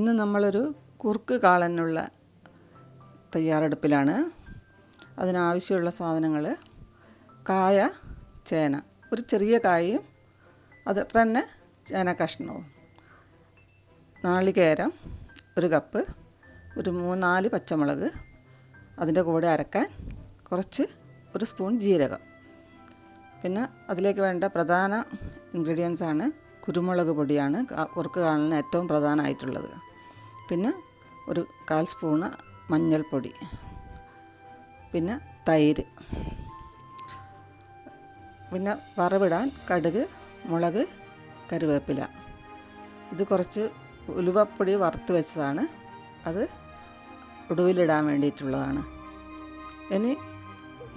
ഇന്ന് നമ്മളൊരു കുറുക്ക് കാളനുള്ള തയ്യാറെടുപ്പിലാണ്. അതിനാവശ്യമുള്ള സാധനങ്ങൾ: കായ, ചേന, ഒരു ചെറിയ കായയും അത് അത്ര തന്നെ ചേന കഷ്ണവും, നാളികേരം 1 കപ്പ്, ഒരു 3-4 പച്ചമുളക്, അതിൻ്റെ കൂടെ അരക്കാൻ കുറച്ച് 1 സ്പൂൺ ജീരകം. പിന്നെ അതിലേക്ക് വേണ്ട പ്രധാന ഇൻഗ്രീഡിയൻസ് ആണ് കുരുമുളക് പൊടിയാണ് കുറുക്ക് കാളന് ഏറ്റവും പ്രധാനമായിട്ടുള്ളത്. പിന്നെ ഒരു 1/4 സ്പൂണ് മഞ്ഞൾപ്പൊടി, പിന്നെ തൈര്, പിന്നെ വറവിടാൻ കടുക്, മുളക്, കറിവേപ്പില. ഇത് കുറച്ച് ഉലുവപ്പൊടി വറുത്ത് വെച്ചതാണ്, അത് ഒടുവിലിടാൻ വേണ്ടിയിട്ടുള്ളതാണ്. ഇനി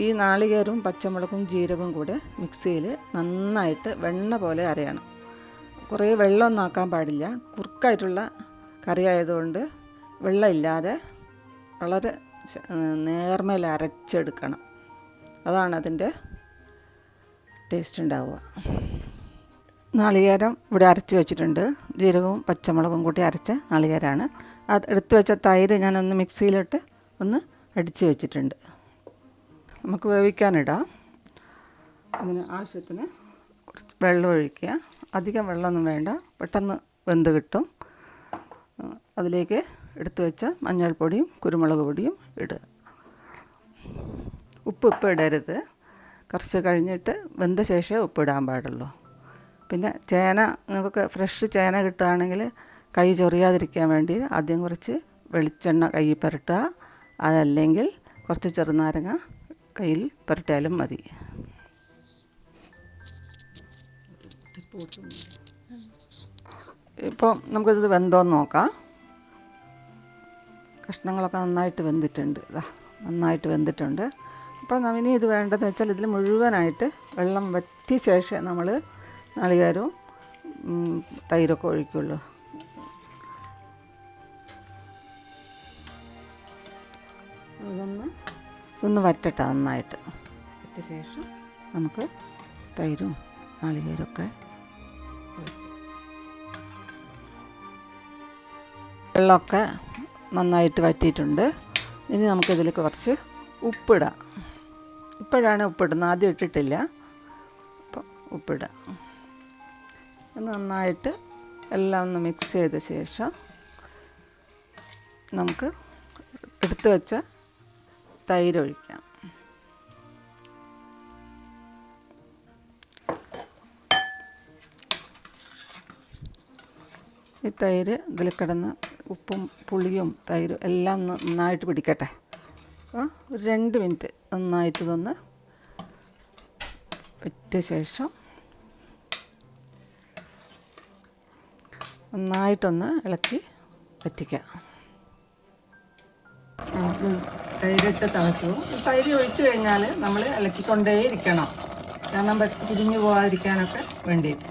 ഈ നാളികേരവും പച്ചമുളകും ജീരകവും കൂടെ മിക്സിയിൽ നന്നായിട്ട് വെണ്ണ പോലെ അരയണം. കുറേ വെള്ളമൊന്നും ആക്കാൻ പാടില്ല. കുറുക്കായിട്ടുള്ള കറി ആയതുകൊണ്ട് വെള്ളമില്ലാതെ വളരെ നേർമേൽ അരച്ചെടുക്കണം. അതാണ് അതിൻ്റെ ടേസ്റ്റ് ഉണ്ടാവുക. നാളികേരം ഇവിടെ അരച്ച് വെച്ചിട്ടുണ്ട്. ജീരകവും പച്ചമുളകും കൂട്ടി അരച്ച നാളികേരമാണ്. അത് എടുത്തു വെച്ച തൈര് ഞാനൊന്ന് മിക്സിയിലിട്ട് ഒന്ന് അടിച്ച് വെച്ചിട്ടുണ്ട്. നമുക്ക് വേവിക്കാനിടാം. അതിന് ആവശ്യത്തിന് കുറച്ച് വെള്ളം ഒഴിക്കുക. അധികം വെള്ളമൊന്നും വേണ്ട, പെട്ടെന്ന് വെന്ത് കിട്ടും. അതിലേക്ക് എടുത്തു വെച്ച മഞ്ഞൾപ്പൊടിയും കുരുമുളക് പൊടിയും ഇടുക. ഉപ്പ് ഇടരുത്, കുറച്ച് കഴിഞ്ഞിട്ട് വെന്ത ശേഷമേ ഉപ്പിടാൻ പാടുള്ളൂ. പിന്നെ ചേന, നിങ്ങൾക്ക് ഫ്രഷ് ചേന കിട്ടുകയാണെങ്കിൽ കൈ ചൊറിയാതിരിക്കാൻ വേണ്ടി ആദ്യം കുറച്ച് വെളിച്ചെണ്ണ കയ്യിൽ പുരട്ടുക. അതല്ലെങ്കിൽ കുറച്ച് ചെറുനാരങ്ങ കയ്യിൽ പുരട്ടിയാലും മതി. ഇപ്പോൾ നമുക്കിത് വെന്തോന്ന് നോക്കാം. കഷ്ണങ്ങളൊക്കെ നന്നായിട്ട് വെന്തിട്ടുണ്ട്. നന്നായിട്ട് വെന്തിട്ടുണ്ട്. അപ്പോൾ ഇനി ഇത് വേണ്ടതെന്ന് വെച്ചാൽ ഇതിൽ മുഴുവനായിട്ട് വെള്ളം വറ്റിയ ശേഷം നമ്മൾ നാളികേരവും തൈരൊക്കെ ഒഴിക്കുള്ളൂ. ഇതൊന്ന് വറ്റട്ടെ. നന്നായിട്ട് വറ്റിയ ശേഷം നമുക്ക് തൈരും നാളികേരമൊക്കെ വെള്ളമൊക്കെ നന്നായിട്ട് വറ്റിയിട്ടുണ്ട്. ഇനി നമുക്കിതിലേക്ക് കുറച്ച് ഉപ്പിടാം. ഇപ്പോഴാണ് ഉപ്പിടുന്നത്, ആദ്യം ഇട്ടിട്ടില്ല. അപ്പം ഉപ്പിടാം. നന്നായിട്ട് എല്ലാം ഒന്ന് മിക്സ് ചെയ്ത ശേഷം നമുക്ക് എടുത്തു വെച്ച തൈര് ഒഴിക്കാം. ഈ തൈര് ഇതിൽ കിടന്ന് ഉപ്പും പുളിയും തൈരും എല്ലാം നന്നായിട്ട് പിടിക്കട്ടെ. അപ്പോൾ ഒരു 2 മിനിറ്റ് നന്നായിട്ട് ഇതൊന്ന് വെച്ച ശേഷം നന്നായിട്ടൊന്ന് ഇളക്കി വറ്റിക്കാം. നമുക്ക് തൈരിട്ട് തിളച്ചു. തൈര് ഒഴിച്ച് കഴിഞ്ഞാൽ നമ്മൾ ഇളക്കിക്കൊണ്ടേയിരിക്കണം, കാരണം പിരിഞ്ഞു പോകാതിരിക്കാനൊക്കെ വേണ്ടിയിട്ട്.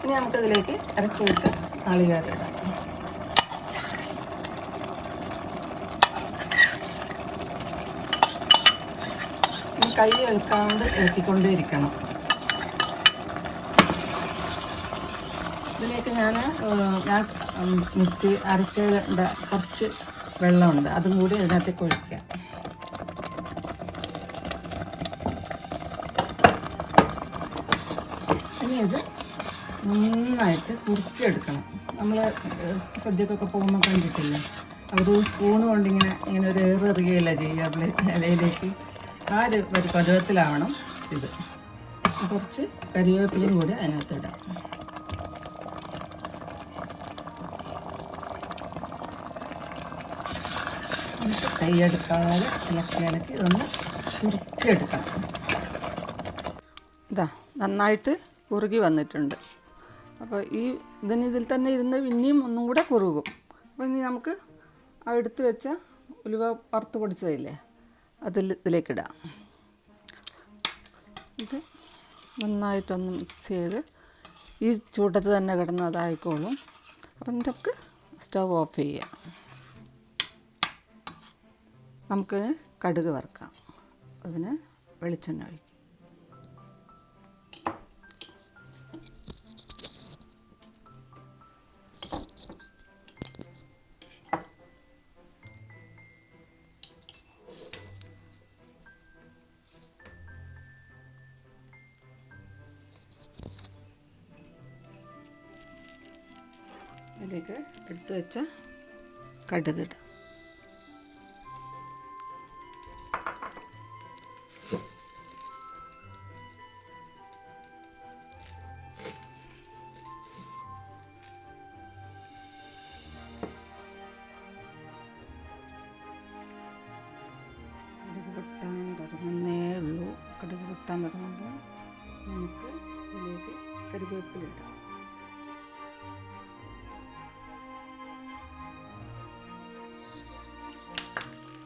ഇനി നമുക്കിതിലേക്ക് അരച്ച് വെച്ച നാളികേരം ഇടാം. കൈ വെളുക്കാണ്ട് ഇളക്കിക്കൊണ്ടേയിരിക്കണം. ഇതിലേക്ക് ഞാൻ മിക്സി അരച്ചതിൻ്റെ കുറച്ച് വെള്ളമുണ്ട്, അതും കൂടി ഇതിനകത്തേക്ക് ഒഴിക്കാം. ഇനി ഇത് നന്നായിട്ട് കുറുക്കിയെടുക്കണം. നമ്മൾ സദ്യക്കൊക്കെ പോകുമ്പോൾ കണ്ടിട്ടില്ല, അവർ സ്പൂണ് കൊണ്ട് ഇങ്ങനെ ഒരു ഏറെറിയല്ല ചെയ്യുക ഇലയിലേക്ക്. ആ ഒരു പരുവത്തിലാവണം ഇത്. കുറച്ച് കറിവേപ്പിലയും കൂടി അതിനകത്തിടാം. കൈയെടുക്കാതെ ഇളക്കി ഇതൊന്ന് കുറുക്കിയെടുക്കണം. നന്നായിട്ട് കുറുകി വന്നിട്ടുണ്ട്. അപ്പോൾ ഇതിൽ തന്നെ ഇരുന്ന് പിന്നെയും ഒന്നും കൂടെ കുറുകും. അപ്പോൾ ഇനി നമുക്ക് ആ എടുത്ത് വെച്ച ഉലുവ വറുത്ത് പൊടിച്ചതില്ലേ, ഇതിലേക്കിടാം. ഇത് നന്നായിട്ടൊന്ന് മിക്സ് ചെയ്ത് ഈ ചൂട്ടത്ത് തന്നെ കിടന്ന് അതായിക്കോളും. അപ്പം നമുക്ക് സ്റ്റവ് ഓഫ് ചെയ്യാം. നമുക്ക് കടുക് വറുക്കാം. അതിന് വെളിച്ചെണ്ണ ഒഴിക്കും. അതിലേക്ക് എടുത്തു വെച്ച കടുകിടുക. കടുക് പൊട്ടാൻ തുടങ്ങുന്നേ ഉള്ളൂ. കടുക് പൊട്ടാൻ തുടങ്ങുമ്പോൾ നമുക്ക് ഇതിലേക്ക് കറിവേപ്പില ഇടാം.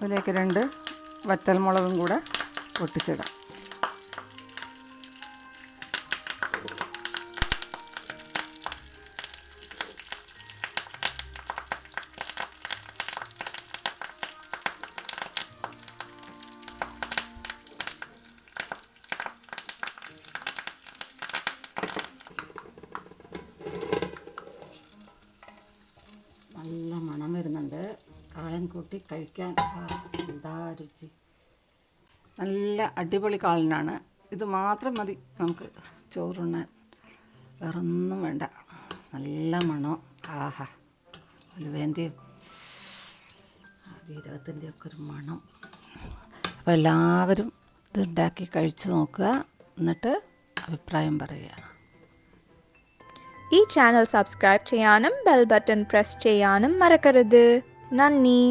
അതിലേക്ക് 2 വറ്റൽമുളകും കൂടെ പൊട്ടിച്ചിടാം. നല്ല മണം വരുന്നുണ്ട്. കാളൻ കൂട്ടി കഴിക്കാൻ എന്താ രുചി! നല്ല അടിപൊളി കാളനാണ്. ഇത് മാത്രം മതി നമുക്ക് ചോറുണ്ണാൻ, വേറൊന്നും വേണ്ട. നല്ല മണം. ആഹാ, ഉലുവേൻ്റെയും ജീരകത്തിൻ്റെയും ഒക്കെ ഒരു മണം. അപ്പോൾ എല്ലാവരും ഇതുണ്ടാക്കി കഴിച്ച് നോക്കുക, എന്നിട്ട് അഭിപ്രായം പറയുക. ഈ ചാനൽ സബ്സ്ക്രൈബ് ചെയ്യാനും ബെൽ ബട്ടൺ പ്രസ് ചെയ്യാനും മറക്കരുത്. നന്ദി.